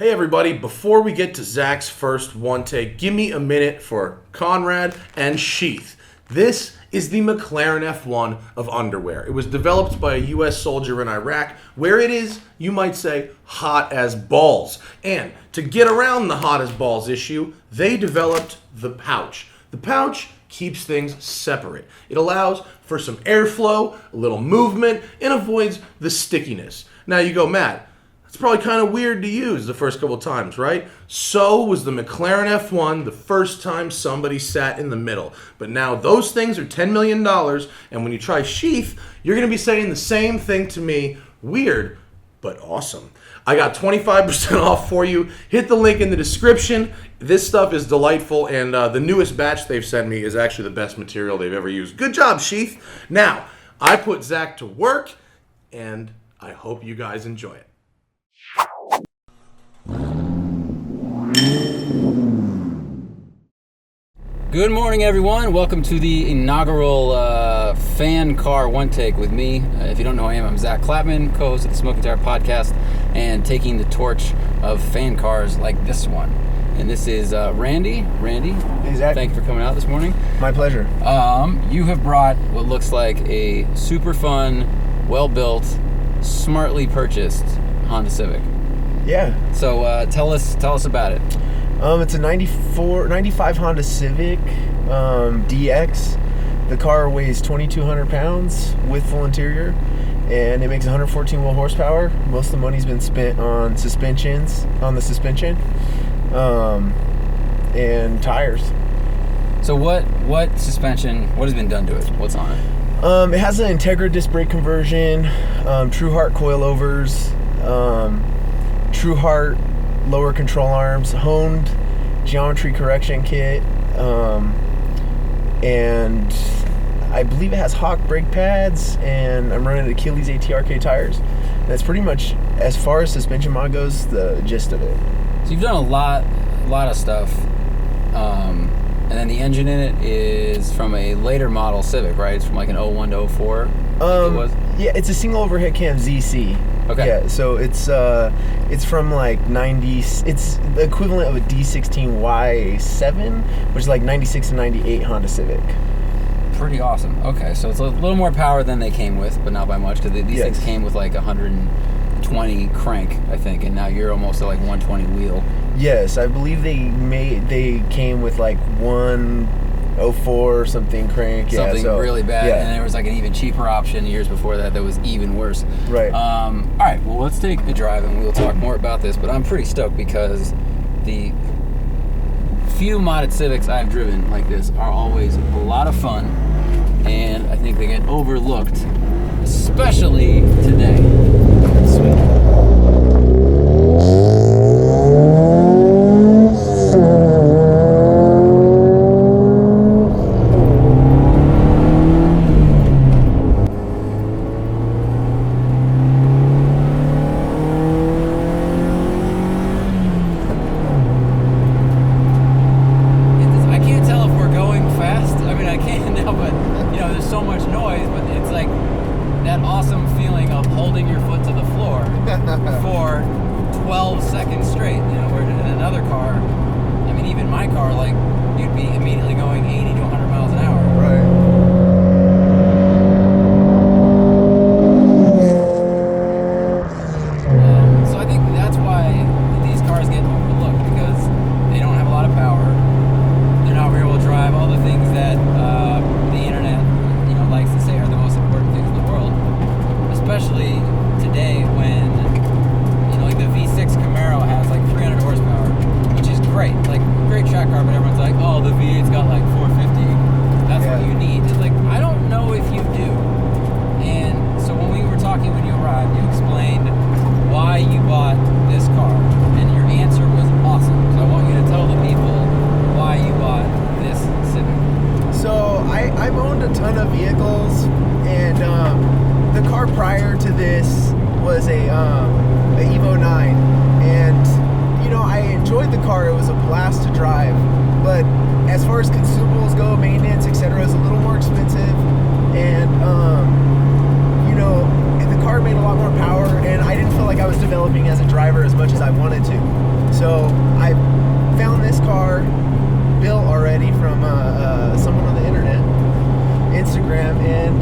Hey everybody, before we get to Zack's first one take, give me a minute for Conrad and Sheath. This is the McLaren F1 of underwear. It was developed by a US soldier in Iraq, where it is, you might say, hot as balls. And to get around the hot as balls issue, they developed the pouch. The pouch keeps things separate. It allows for some airflow, a little movement, and avoids the stickiness. Now you go, Matt, it's probably kind of weird to use the first couple times, right? So was the McLaren F1 the first time somebody sat in the middle. But now those things are $10 million, and when you try Sheath, you're going to be saying the same thing to me. Weird, but awesome. I got 25% off for you. Hit the link in the description. This stuff is delightful, and the newest batch they've sent me is actually the best material they've ever used. Good job, Sheath. Now, I put Zack to work, and I hope you guys enjoy it. Good morning, everyone. Welcome to the inaugural fan car one take with me. If you don't know who I am, I'm Zack Clapman, co-host of the Smoking Tire podcast, and taking the torch of fan cars like this one. And this is Randy. Randy, hey, Zack. Thank you for coming out this morning. My pleasure. You have brought what looks like a super fun, well-built, smartly purchased Honda Civic. Yeah. So tell us about it. It's a 95 Honda Civic DX. The car weighs 2,200 pounds with full interior, and it makes 114 wheel horsepower. Most of the money's been spent on the suspension, and tires. So what suspension? What has been done to it? What's on it? It has an Integra disc brake conversion, TruHart coilovers, TruHart lower control arms, honed geometry correction kit, and I believe it has Hawk brake pads, and I'm running Achilles ATRK tires. That's pretty much, as far as suspension mod goes, the gist of it. So you've done a lot of stuff, and then the engine in it is from a later model Civic, right? It's from like an 01 to 04. Yeah, it's a single overhead cam ZC. Okay. Yeah, so it's from like 90. It's the equivalent of a D16Z6 which is like 96 and 98 Honda Civic. Pretty awesome. Okay, so it's a little more power than they came with, but not by much, because these things came with like 120 crank, I think, and now you're almost at like 120 wheel. Yes, I believe they came with like 104 or something crank. Something really bad, and there was like an even cheaper option years before that was even worse. Right. All right, well, let's take a drive and we'll talk more about this, but I'm pretty stoked because the few modded Civics I've driven like this are always a lot of fun, and I think they get overlooked, especially today. Sweet. So I found this car built already from someone on the internet, Instagram, and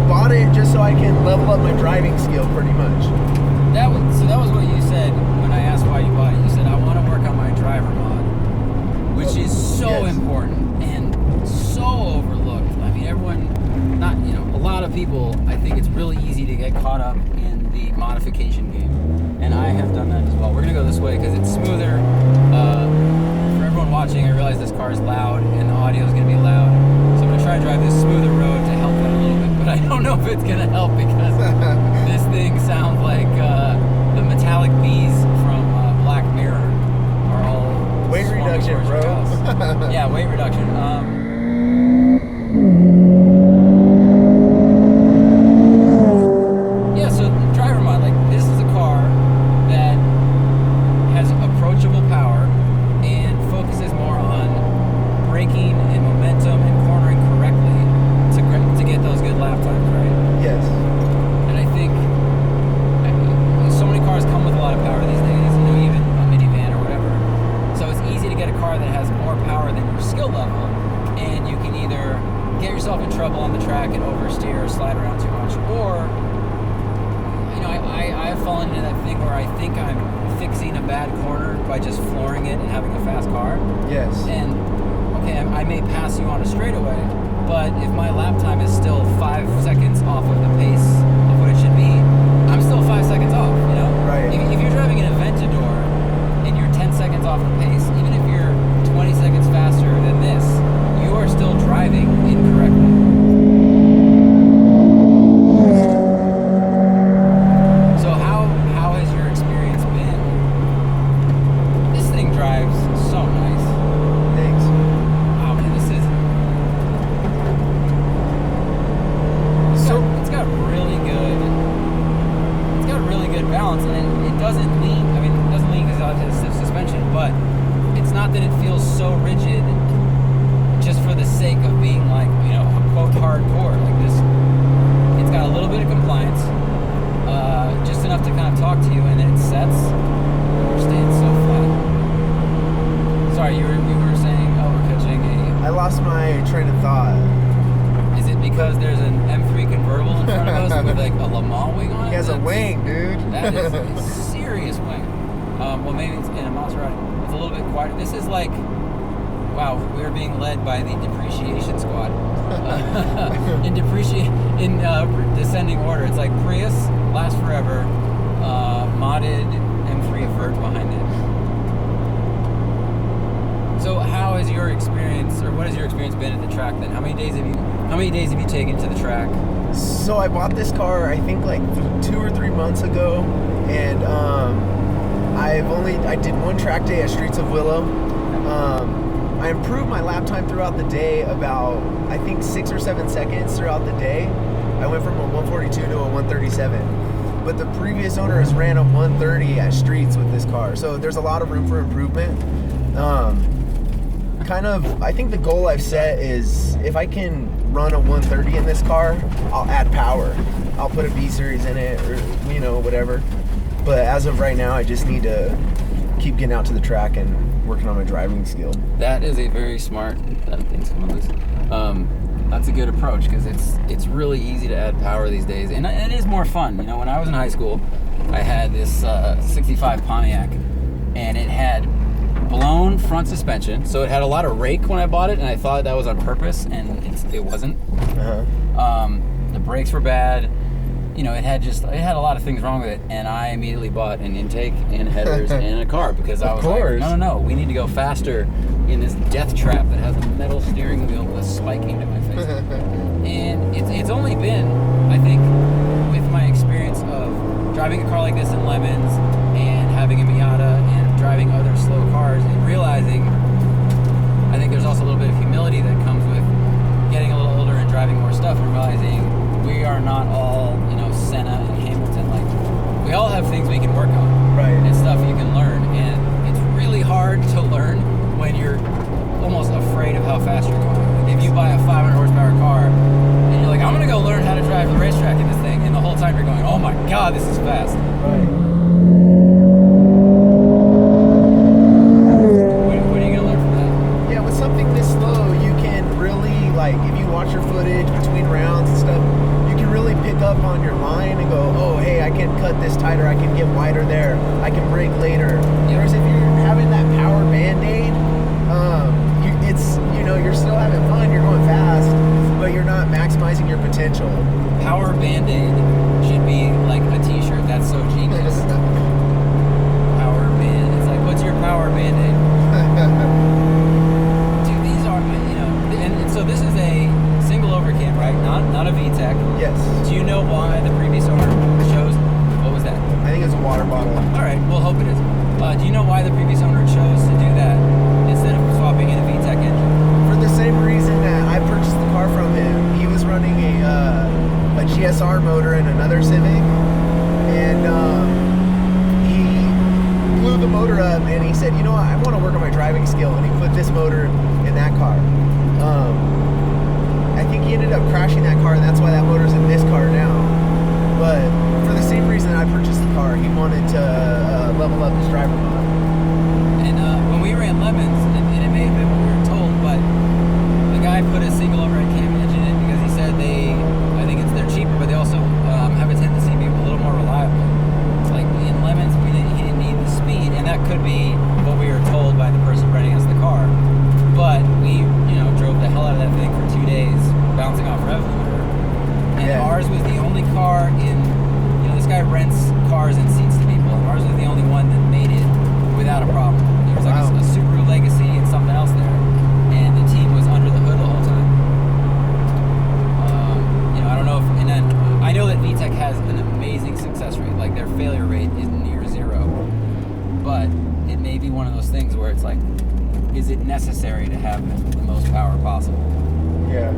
bought it just so I can level up my driving skill pretty much. That was what you said when I asked why you bought it. You said, I want to work on my driver mod, which is so important and so overlooked. I mean, everyone, a lot of people, I think it's really easy to get caught up in the modification game. And I have done that as well. We're going to go this way because it's smoother. For everyone watching, I realize this car is loud and the audio is going to be loud. So I'm going to try to drive this smoother road to help that a little bit. But I don't know if it's going to help because this thing sounds like the metallic bees from Black Mirror are all weight reduction, bro. Yeah, weight reduction. Yeah, so driver mod, like this is a car that has approachable power and focuses more on braking and momentum and cornering correctly to get those good lap times, right? Yes. And I think so many cars come with a lot of power these days, even a minivan or whatever. So it's easy to get a car that has more power than your skill level, and you can either get yourself in trouble on the track and oversteer or slide around too much, or I have fallen into that thing where I think I'm fixing a bad corner by just flooring it and having a fast car. Yes. And okay, I may pass you on a straightaway, but if my lap time is still 5 seconds off of the pace of what it should be, I'm still 5 seconds off, Right. If you're driving an Aventador and you're 10 seconds off the pace, even if you're 20 seconds faster than this, you are still driving incorrectly. So how has your experience been? This thing drives so nice. Thanks. Wow, man, this is... It's got really good balance, and it doesn't lean. I mean, it doesn't lean because it has stiff suspension, but it's not that it feels so rigid just for the sake of being like, quote hardcore. Like this, it's got a little bit of compliance, just enough to kind of talk to you, and then it sets. We're staying so flat. Sorry, you were saying, we're catching a... I lost my train of thought. Is it because there's an M3 convertible in front of us with like a Le Mans wing on it? He has a wing, dude. That is a serious wing. Well, maybe it's in a Maserati. It's a little bit quieter. This is like, wow, we're being led by the depreciation squad. In descending order, it's like Prius, last forever, modded M3 vert behind it. So how has your experience, or what has your experience been at the track then? How many days have you taken to the track? So I bought this car, I think like 2 or 3 months ago, and I did one track day at Streets of Willow. I improved my lap time throughout the day about, I think, 6 or 7 seconds throughout the day. I went from a 142 to a 137. But the previous owner has ran a 130 at Streets with this car, so there's a lot of room for improvement. I think the goal I've set is if I can run a 130 in this car, I'll add power. I'll put a B-Series in it, or whatever. But as of right now, I just need to keep getting out to the track and working on my driving skill. That is a very smart. That's a good approach because it's really easy to add power these days, and it is more fun. When I was in high school, I had this 65 Pontiac, and it had blown front suspension, so it had a lot of rake when I bought it, and I thought that was on purpose, and it wasn't. The brakes were bad. It had a lot of things wrong with it, and I immediately bought an intake and headers and a carb because I was like, no, we need to go faster in this death trap that has a metal steering wheel with a spike aimed at my face. And it's only been, I think, with my experience of driving a car like this in Lemons and having a Miata and driving other slow cars and realizing, I think there's also a little bit of humility that comes with getting a little older and driving more stuff and realizing we are not all, Senna and Hamilton. Like, we all have things we can work on. Right. And stuff you can learn. And it's really hard to learn when you're almost afraid of how fast you're going. Like, if you buy a 500 horsepower car and you're like, I'm going to go learn how to drive the racetrack in this thing, and the whole time you're going, oh my God, this is fast. Right. I can brake later. Whereas if you're having that power band-aid, you're still having fun, you're going fast, but you're not maximizing your potential. Power Band-Aid should be like a t-shirt. That's so genius. Power Band. It's like, what's your Power Band-Aid? Dude, these are, and so this is a single overcam, right? Not a VTEC. Yes. Do you know why the previous owner chose, what was that? I think it's a water bottle. All right, we'll hope it is. Do you know why the previous owner chose to do that instead of swapping in a VTEC engine? For the same reason that I purchased the car from him. He was running a GSR motor in another Civic, and he blew the motor up, and he said, you know what, I want to work on my driving skill, and he put this motor in that car. I think he ended up crashing that car, and that's why that motor's in this car now. But for the same reason I purchased the car, he wanted to level up his driver mod. And when we ran Lemons, and it may have been what we were told, but the guy put a single overhead cam engine in because he said I think they're cheaper, but they also have a tendency to be a little more reliable. Like in Lemons, he didn't need the speed, and that could be what we were told by the person renting us the car. But we, drove the hell out of that thing for 2 days, bouncing off rev limiter. And ours was the only car in, this guy rents cars and seats to people, and ours was the only one that made it without a problem. There was like a Subaru Legacy and something else there, and the team was under the hood the whole time. I don't know if, and then I know that VTEC has an amazing success rate, like their failure rate is near zero, but it may be one of those things where it's like, is it necessary to have the most power possible? Yeah.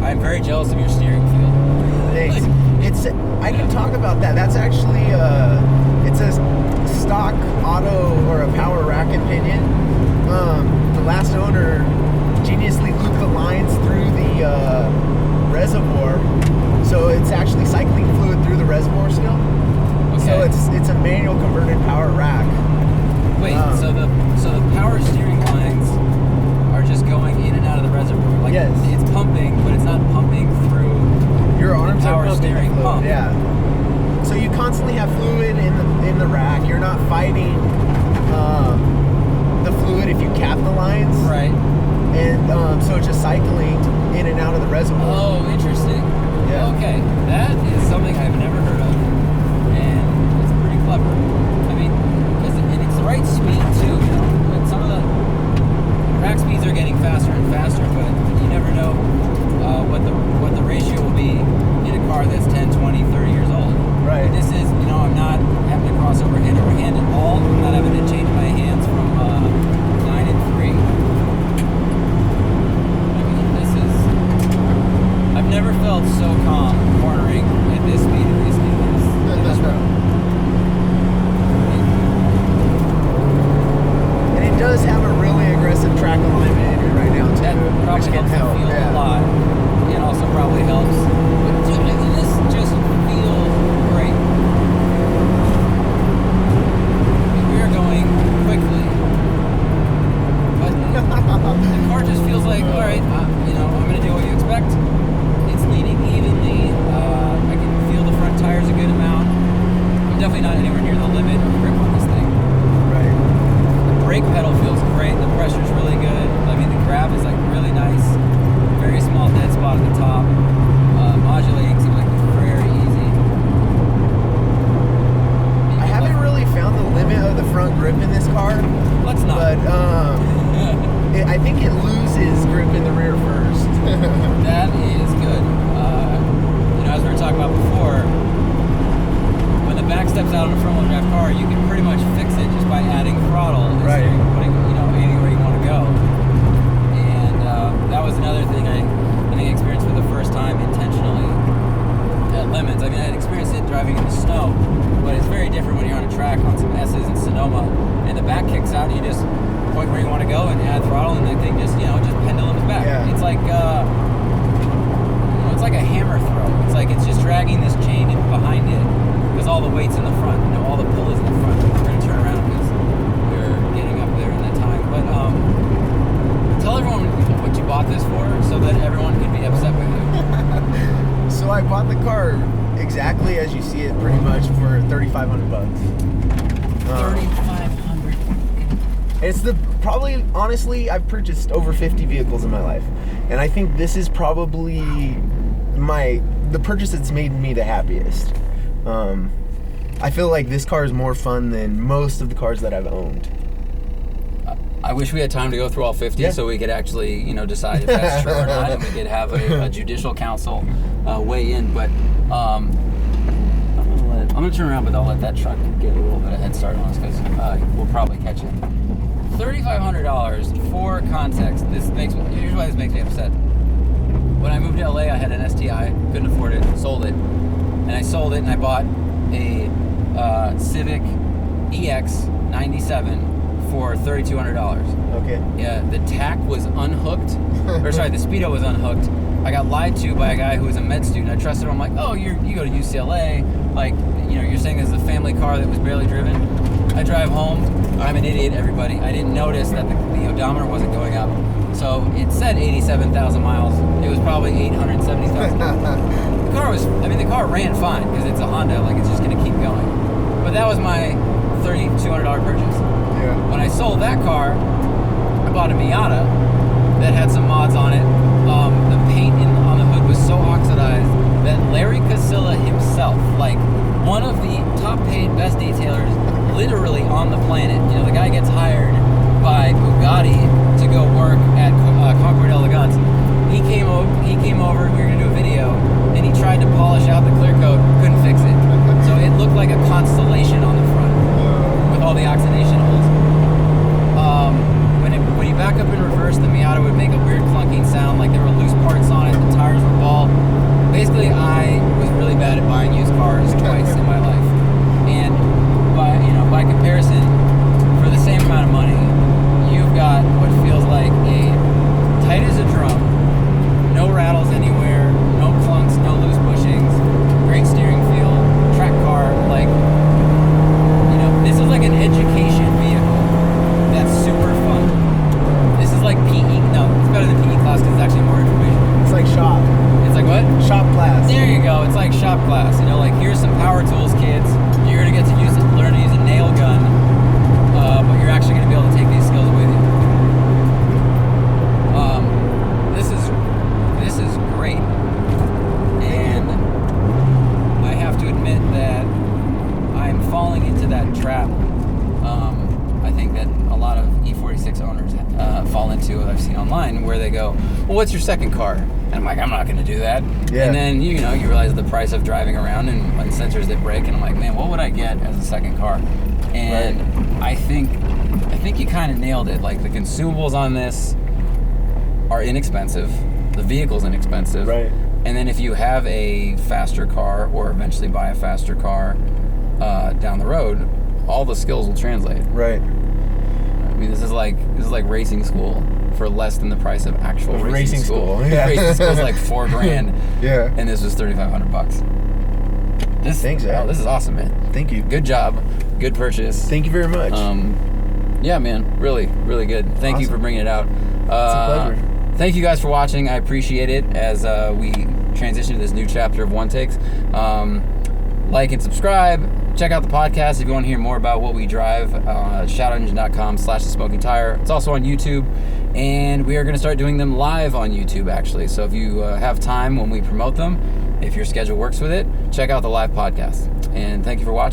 I'm very jealous of your steering feel. Thanks. I can talk about that. That's actually it's a stock auto or a power rack and pinion. The last owner geniusly looped the lines through the reservoir, so it's actually cycling fluid through the reservoir still. Okay. So it's a manual converted power rack. Wait, so the power steering lines are just going in and out of the reservoir. Like yes. It's pumping, but it's not pumping through your arms the power are steering fluid. pump. Yeah. So you constantly have fluid in the rack. You're not fighting the fluid if you cap the lines. Right. And so it's just cycling in and out of the reservoir. Oh, interesting. Yeah. Okay, that is something I've never heard of, and it's pretty clever. I mean, and it's the right speed too. But some of the rack speeds are getting faster and faster, but you never know what the ratio will be in a car that's 10, 20, 30 years old. Right. This is, I'm not having to cross over hand at all. I'm not having to change my hands from 9 and 3. I've never felt so calm cornering at this speed in this road. And it does have a really aggressive track alignment in it right now too. That probably which can helps help. the feel a lot. It also probably helps. But dude, this just feels great. We are going quickly. But the car just feels like, all right, I'm going to do what you expect. It's leaning evenly. I can feel the front tires a good amount. I'm definitely not anywhere near the limit of grip on this thing. Right. The brake pedal feels great. The pressure's really good. I mean, the grab is like really nice. Very small dead spot at the top. Modulating seems like very easy. I haven't really found the limit of the front grip in this car. Let's not. But I think it loses grip in the rear first. That is good. As we were talking about before, when the back steps out on a front-wheel drive car, you can pretty much fix it just by adding throttle and right. steering, putting, aiming where you want to go. And that was another thing I think I experienced for the first time intentionally at Lemons. I mean, I had experienced it driving in the snow, but it's very different when you're on a track on some S's in Sonoma, and the back kicks out, and you just point where you want to go and add throttle, and the thing just pendulums back. Yeah. It's like it's like a hammer throw. It's like it's just dragging this chain in behind it because all the weight's in the front. All the pull is in the front. We're gonna turn around because we're getting up there in that time. But tell everyone what you bought this for, so that everyone can be upset with you. So I bought the car exactly as you see it, pretty much for $3,500. $3,500. It's honestly, I've purchased over 50 vehicles in my life. And I think this is probably the purchase that's made me the happiest. I feel like this car is more fun than most of the cars that I've owned. I wish we had time to go through all 50 so we could actually, decide if that's true or not, and we could have a judicial council weigh in. But I'm gonna turn around, but I'll let that truck get a little bit of head start on us because we'll probably catch it. $3,500 for context. Here's why this makes me upset. When I moved to LA, I had an STI, couldn't afford it, sold it, and I bought a Civic EX 97 for $3,200. Okay. Yeah, the tack was unhooked, the speedo was unhooked. I got lied to by a guy who was a med student. I trusted him. I'm like, oh, you go to UCLA. Like, you're saying this is a family car that was barely driven. I drive home. I'm an idiot, everybody. I didn't notice that the odometer wasn't going up. So it said 87,000 miles. It was probably 870,000. The car ran fine because it's a Honda. Like, it's just going to keep going. But that was my $3,200 purchase. Yeah. When I sold that car, I bought a Miata that had some mods on it. The paint on the hood was so oxidized that Larry Casilla himself, like one of the top paid best detailers literally on the planet, the guy gets hired by Bugatti to go work at Konkord Elegance. He came over, we were going to do a video, and he tried to polish out the clear coat, couldn't fix it. So it looked like a constellation on the front with all the oxidation holes. When you back up in reverse, the Miata would make a weird clunking sound, like there were loose parts on it, the tires were bald. Basically, I was really bad at buying used cars twice in my life. And by comparison, for the same amount of money, you've got what feels like a tight as a drum, no rattles anywhere, no clunks, no loose bushings, great steering feel, track car, like, this is like an education vehicle that's super fun. This is like PE, no, it's better than PE class because it's actually more information. It's like shop. It's like what? Shop class. There you go, it's like shop class. Like, here's some power tools, kids. You're gonna get to learn to use a nail gun, but you're actually gonna be able to take these skills with you. This is great, and I have to admit that I'm falling into that trap. I think that a lot of E46 owners fall into, I've seen online, where they go, well, what's your second car? And I'm like, I'm not going to do that. Yeah. And then, you realize the price of driving around and like sensors that break, and I'm like, man, what would I get as a second car? And I think you kind of nailed it. Like, the consumables on this are inexpensive. The vehicle's inexpensive. Right. And then if you have a faster car or eventually buy a faster car down the road, all the skills will translate. Right. I mean, this is like racing school for less than the price of actual racing school. Yeah. Racing school's like $4,000. Yeah. And this was $3,500. Thanks, Zack. This is awesome, man. Thank you. Good job. Good purchase. Thank you very much. Yeah, man. Really, really good. Thank you for bringing it out. It's a pleasure. Thank you guys for watching. I appreciate it as we transition to this new chapter of One Takes. Like and subscribe. Check out the podcast if you want to hear more about what we drive. shoutengine.com/thesmokingtire. It's also on YouTube, and we are going to start doing them live on YouTube, actually. So if you have time when we promote them, if your schedule works with it, check out the live podcast. And thank you for watching.